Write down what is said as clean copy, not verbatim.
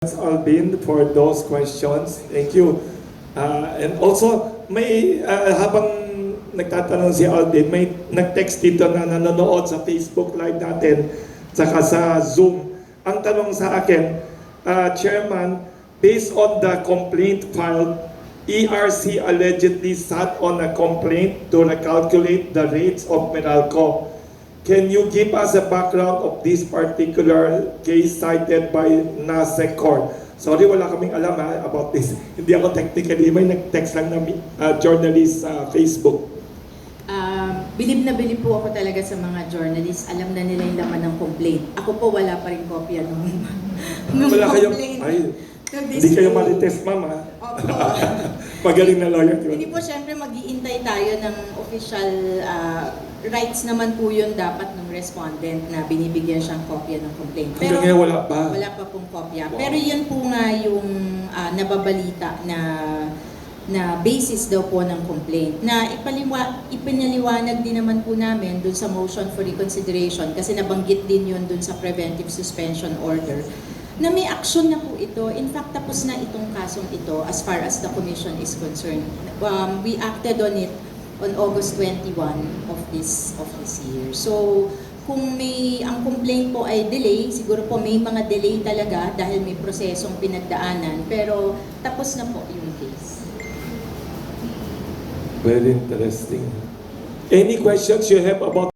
Alvin, for those questions. Thank you. And also, may habang nagtatanong si Alvin, may nag-text dito na nanonood sa Facebook Live natin, saka sa Zoom. Ang tanong sa akin, Chairman, based on the complaint filed, ERC allegedly sat on a complaint to recalculate the rates of Meralco. Can you give us a background of this particular case cited by NASECOR? Sorry, wala kaming alam about this. Hindi ako technically, may nag-text lang na journalist sa Facebook. Bilib na bilib po ako talaga sa mga journalists. Alam na nila yung laman ng complaint. Ako po wala pa rin kopya nung Wala kayong, complaint. ay, hindi kayo marites, ma'am, ha? Opo. Magaling na lawyer. Hindi po, syempre mag-iintay tayo ng official rights naman po yun dapat ng respondent na binibigyan siyang kopya ng complaint. Hanggang ngayon wala pa. Wala pa pong kopya. Wow. Pero yun po nga yung nababalita na basis daw po ng complaint. Na ipinaliwanag din naman po namin dun sa motion for reconsideration kasi nabanggit din yun dun sa preventive suspension order na may action na po ito. In fact, tapos na itong kasong ito as far as the Commission is concerned. We acted on it on August 21 of this year. So, kung ang complaint po ay delay, siguro po may mga delay talaga dahil may prosesong pinagdaanan, pero tapos na po yung case. Very interesting. Any questions you have about